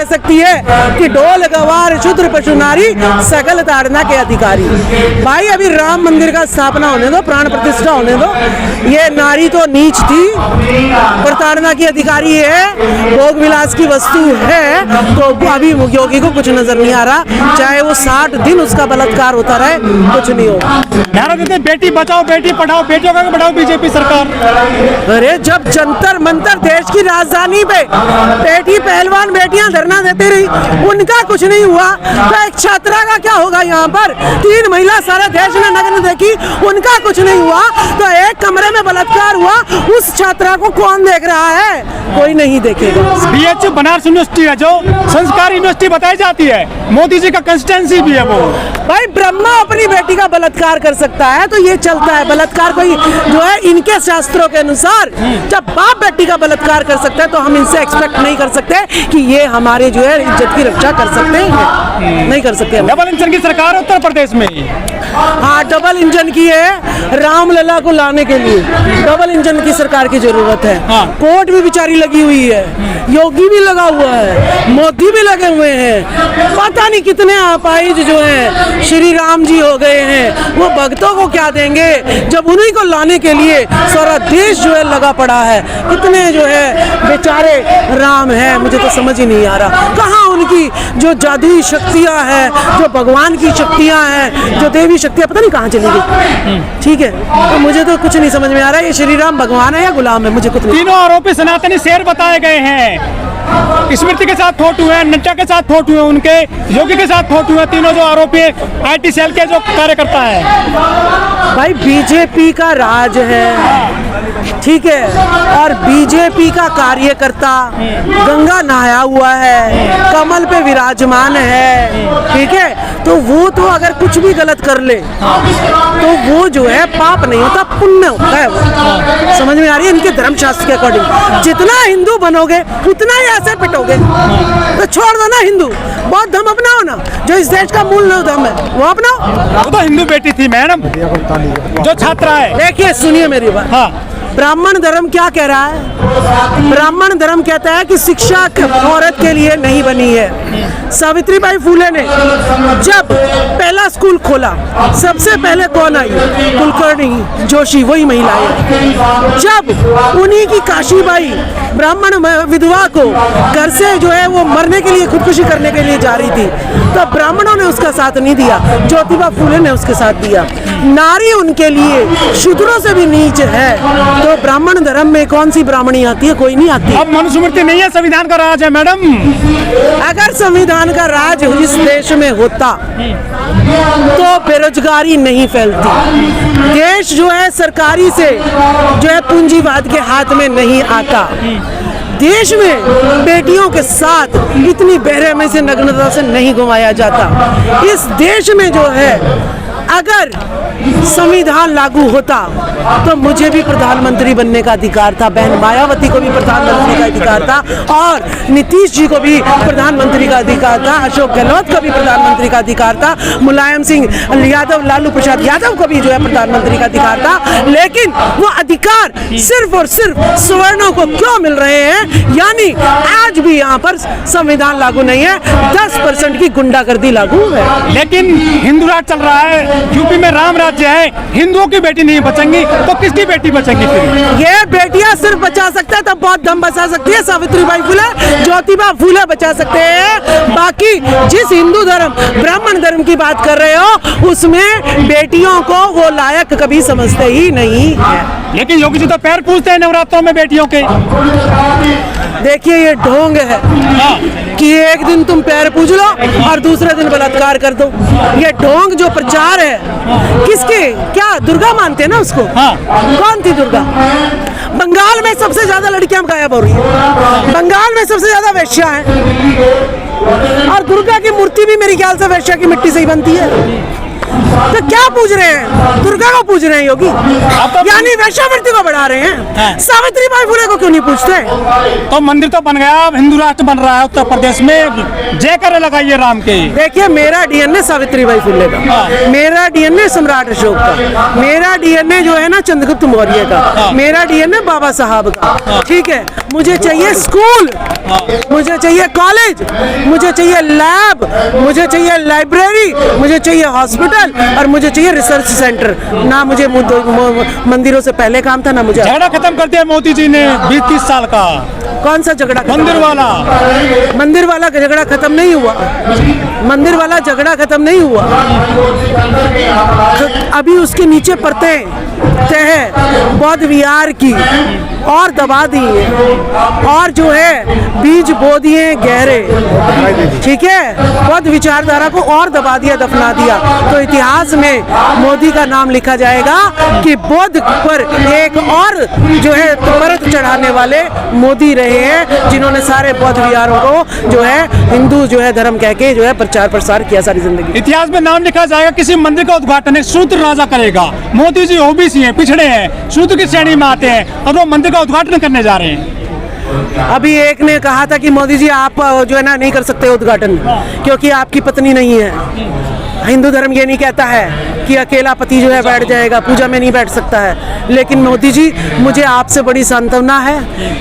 कह सकती है कि ढोल गवार शूद्र पशु नारी सकल ताड़ना के अधिकारी। भाई अभी राम मंदिर का स्थापना होने दो, प्राण प्रतिष्ठा होने दो। ये नारी तो नीच थी, प्रताड़ना की अधिकारी है, भोग विलास की वस्तु है, तो अभी योगी को कुछ नजर नहीं आ रहा। चाहे वो 60 दिन उसका बलात्कार होता रहे, कुछ नहीं होगा। नारा देते बेटी बचाओ बेटी पढ़ाओ, बेटियों का बढ़ाओ बीजेपी सरकार। अरे जब जंतर मंतर देश की राजधानी पे बेटी पहलवान बेटियां धरना देती रही, उनका कुछ नहीं हुआ, तो एक छात्रा का क्या होगा? यहाँ पर 3 महिला सारे देश ने नग्न देखी, उनका कुछ नहीं हुआ, तो एक कमरे में बलात्कार हुआ, उस छात्रा को कौन देख रहा है? कोई नहीं देखेगा। BHU बनारस यूनिवर्सिटी है जो संस्कार यूनिवर्सिटी बताई जाती है, मोदी जी का कंस्टिट्यूएंसी भी है वो। भाई ब्रह्मा अपनी बेटी का बलात्कार कर सकता है तो ये चलता है। बलात्कार कोई जो है इनके शास्त्रों के अनुसार जब बाप बेटी का बलात्कार कर सकता है तो हम इनसे एक्सपेक्ट नहीं कर सकते कि ये हमारे जो है इज्जत की रक्षा कर सकते हैं, नहीं कर सकते। डबल इंजन की सरकार उत्तर प्रदेश में। हाँ, डबल इंजन की है। रामलला को लाने के लिए डबल इंजन की सरकार की जरूरत है। हाँ। कोर्ट भी बेचारी लगी हुई है, योगी भी लगा हुआ है, मोदी भी लगे हुए हैं, पता नहीं कितने अपाहिज जो हैं श्री राम जी हो गए हैं। वो भक्तों को क्या देंगे जब उन्हीं को लाने के लिए सारा देश जो है लगा पड़ा है। कितने जो है बेचारे राम हैं, मुझे तो समझ ही नहीं आ रहा कहाँ उनकी जो जादुई शक्तियाँ हैं, जो भगवान की शक्तियाँ हैं, जो देवी शक्तियाँ पता नहीं कहाँ चली गई। ठीक है, तो मुझे तो कुछ नहीं समझ में आ रहा है ये श्री राम भगवान है या गुलाम है, मुझे कुछ नहीं। तीनों आरोपी सनातनी शेर बताए गए हैं। स्मृति के साथ फोटो है, नड्डा के साथ फोटो है, उनके योगी के साथ फोटो है। तीनों जो आरोपी IT सेल के जो कार्यकर्ता है। भाई बीजेपी का राज है, ठीक है, और बीजेपी का कार्यकर्ता गंगा नहाया हुआ है, कमल पे विराजमान है, ठीक है, तो वो तो अगर कुछ भी गलत कर ले तो वो जो है पाप नहीं होता, पुण्य होता है वो। समझ में आ रही है? इनके धर्मशास्त्र के अकॉर्डिंग जितना हिंदू बनोगे उतना ही ऐसे पिटोगे। तो छोड़ दो ना हिंदू, बौद्ध धर्म अपनाओ ना, जो इस देश का मूल धर्म है वो अपनाओ। वो तो हिंदू बेटी थी मैडम जो छात्रा है। देखिए सुनिए मेरी बात। हाँ। ब्राह्मण धर्म क्या कह रहा है? ब्राह्मण धर्म कहता है कि शिक्षा औरत के लिए नहीं बनी है। सावित्रीबाई फुले ने जब पहला स्कूल खोला सबसे पहले कौन आई? कुलकर्णी जोशी, वही महिला है। जब उन्हीं की काशीबाई ब्राह्मण विधवा को घर से जो है वो मरने के लिए खुदकुशी करने के लिए जा रही थी, तो ब्राह्मणों ने उसका साथ नहीं दिया, ज्योतिबा फुले ने उसके साथ दिया। नारी उनके लिए शूद्रों से भी नीच है, तो ब्राह्मण धर्म में कौन सी ब्राह्मणी आती है? कोई नहीं आती। अब मनुस्मृति नहीं है, संविधान का राज है मैडम। अगर संविधान का राज इस देश में होता तो बेरोजगारी नहीं फैलती। देश जो है सरकारी से जो है पूंजीवाद के हाथ में नहीं आता। देश में बेटियों के साथ इतनी बेरहमी से, नग्नता से नहीं घुमाया जाता। इस देश में जो है अगर संविधान लागू होता तो मुझे भी प्रधानमंत्री बनने का अधिकार था, बहन मायावती को भी प्रधानमंत्री का अधिकार था, और नीतीश जी को भी प्रधानमंत्री का अधिकार था, अशोक गहलोत को भी प्रधानमंत्री का अधिकार था, मुलायम सिंह यादव, लालू प्रसाद यादव को भी जो है प्रधानमंत्री का अधिकार था। लेकिन वो अधिकार सिर्फ और सिर्फ सवर्णों को क्यों मिल रहे हैं? यानी आज भी यहाँ पर संविधान लागू नहीं है, 10% की गुंडागर्दी लागू है। लेकिन हिंदू राज चल रहा है, यूपी में राम राज्य है, हिंदुओं की बेटी नहीं बचेंगी तो किसकी बेटी बचेंगी फिर? ये बेटियां सिर्फ बचा सकते हैं तो बौद्ध धर्म बचा सकती है, सावित्रीबाई फुले, ज्योतिबा फुले बचा सकते हैं। बाकी जिस हिंदू धर्म ब्राह्मण धर्म की बात कर रहे हो उसमें बेटियों को वो लायक कभी समझते ही नहीं है। लेकिन योगी जी तो पैर पूजते हैं नवरात्रों में बेटियों के। देखिए ये ढोंग है कि एक दिन तुम पैर पूज लो और दूसरे दिन बलात्कार कर दो। ये ढोंग जो प्रचार है किसके? क्या दुर्गा मानते हैं ना उसको? हाँ। कौन थी दुर्गा? बंगाल में सबसे ज्यादा लड़कियां गायब हो रही है, बंगाल में सबसे ज्यादा वेश्या है, और दुर्गा की मूर्ति भी मेरे ख्याल से वेश्या की मिट्टी से ही बनती है। तो क्या पूज रहे हैं? दुर्गा को पूज रहे हैं योगी, यानी वैश्यावृत्ति को बढ़ा रहे हैं। सावित्रीबाई फुले को क्यों नहीं पूछते? तो मंदिर तो बन गया, अब हिंदू राष्ट्र बन रहा है उत्तर प्रदेश में, जयकारे लगाइए राम के। देखिए, मेरा डीएनए सावित्रीबाई फुले का, मेरा डीएनए सम्राट अशोक का, मेरा डीएनए जो है ना चंद्रगुप्त मौर्य का, मेरा डीएनए बाबा साहब का। ठीक है, मुझे चाहिए स्कूल, मुझे चाहिए कॉलेज, मुझे चाहिए लैब, मुझे चाहिए लाइब्रेरी, मुझे चाहिए हॉस्पिटल और मुझे चाहिए रिसर्च सेंटर। ना मुझे मंदिरों से पहले काम था, ना मुझे। झगड़ा खत्म कर दिया मोदी जी ने 20-30 साल का। कौन सा झगड़ा? मंदिर वाला। मंदिर वाला झगड़ा खत्म नहीं हुआ, मंदिर वाला झगड़ा खत्म नहीं हुआ। अभी उसके नीचे परतें तह बौद्ध विहार की और दबा दी है, और जो है बीज बो दिए गहरे। ठीक है, बौद्ध विचारधारा को और दबा दिया, दफना दिया। तो इतिहास में मोदी का नाम लिखा जाएगा कि बौद्ध पर एक और जो है परत चढ़ाने वाले मोदी रहे हैं, जिन्होंने सारे बौद्ध विहारों को जो है हिंदू जो है धर्म कह के जो है प्रचार प्रसार किया सारी जिंदगी। इतिहास में नाम लिखा जाएगा, किसी मंदिर का उद्घाटन एक शूद्र राजा करेगा। मोदी जी ओबीसी हैं, पिछड़े हैं, शूद्र की श्रेणी में आते हैं, और वो मंदिर का उद्घाटन करने जा रहे हैं। अभी एक ने कहा था कि मोदी जी आप जो है ना नहीं कर सकते उद्घाटन, क्योंकि आपकी पत्नी नहीं है। हिंदू धर्म ये नहीं कहता है कि अकेला पति जो है बैठ जाएगा, पूजा में नहीं बैठ सकता है। लेकिन मोदी जी, मुझे आपसे बड़ी सांत्वना है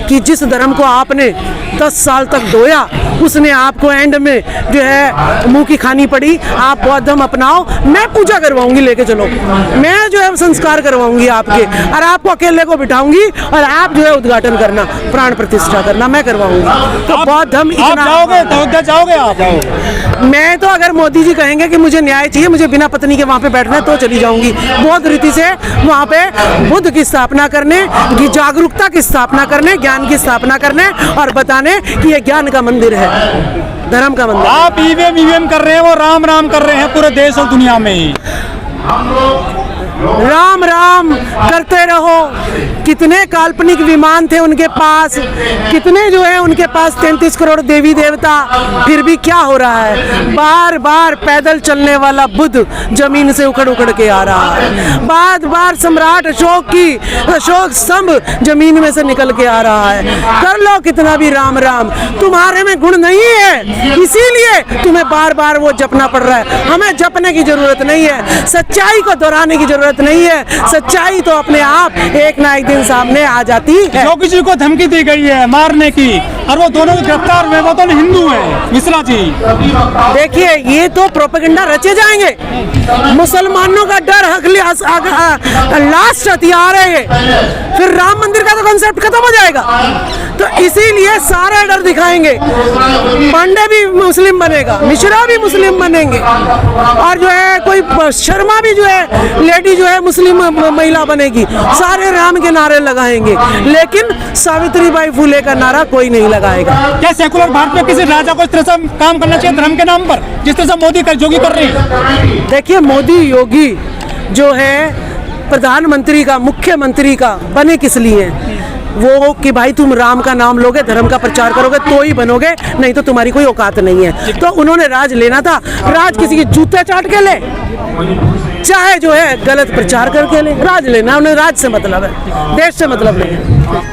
कि जिस धर्म को आपने 10 साल तक धोया, उसने आपको एंड में जो है मुंह की खानी पड़ी। आप बौद्ध धर्म अपनाओ, मैं पूजा करवाऊंगी, लेके चलो, मैं जो है संस्कार करवाऊंगी आपके, और आपको अकेले को बिठाऊंगी और आप जो है उद्घाटन करना, प्राण प्रतिष्ठा करना, मैं करवाऊंगी। तो बौद्ध धर्म इतना जाओगे आप? मैं तो अगर मोदी जी कहेंगे कि मुझे न्याय चाहिए, मुझे बिना पत्नी के वहाँ पे बैठना है, तो चली जाऊंगी बौद्ध रीति से वहाँ पे बुद्ध की स्थापना करने, की जागरूकता की स्थापना करने, ज्ञान की स्थापना करने और बताने कि ये ज्ञान का मंदिर है, धर्म का मंदिर। आप ईवीएम कर रहे हैं, वो राम राम कर रहे हैं पूरे देश और दुनिया में। राम राम करते रहो। कितने काल्पनिक विमान थे उनके पास, कितने जो है उनके पास 33 करोड़ देवी देवता, फिर भी क्या हो रहा है? बार बार पैदल चलने वाला बुद्ध जमीन से उखड़ उखड़ के आ रहा है। बार बार सम्राट अशोक स्तंभ जमीन में से निकल के आ रहा है। कर लो कितना भी राम राम, तुम्हारे में गुण नहीं है, इसीलिए तुम्हें बार बार वो जपना पड़ रहा है। हमें जपने की जरूरत नहीं है, सच्चाई को दोहराने की जरूरत नहीं है। सच्चाई तो अपने आप एक ना एक दिन सामने आ जाती है। योगी जी को धमकी दी गई है मारने की, और वो दोनों गिरफ्तार हुए, वो दोनों हिंदू हैं, मिश्रा जी। देखिए, ये तो प्रोपेगेंडा रचे जाएंगे। मुसलमानों का डर लास्ट हथियार है ये, फिर राम मंदिर का तो कॉन्सेप्ट खत्म हो जाएगा। तो इसीलिए सारे डर दिखाएंगे। पांडे भी मुस्लिम बनेगा, मिश्रा भी मुस्लिम बनेंगे, और जो है कोई शर्मा भी जो है लेडी जो है मुस्लिम महिला बनेगी। सारे राम के नारे लगाएंगे, लेकिन सावित्रीबाई फुले का नारा कोई नहीं लगाएगा। क्या सेकुलर भारत में किसी राजा को इस तरह से काम करना चाहिए धर्म के नाम पर, जिस तरह से मोदी योगी कर रहे हैं? देखिए, मोदी योगी जो है प्रधानमंत्री का, मुख्यमंत्री का बने किस लिए? वो कि भाई तुम राम का नाम लोगे, धर्म का प्रचार करोगे तो ही बनोगे, नहीं तो तुम्हारी कोई औकात नहीं है। तो उन्होंने राज लेना था, राज किसी के जूते चाट के ले, चाहे जो है गलत प्रचार करके ले, राज लेना उन्हें, राज से मतलब है, देश से मतलब नहीं है।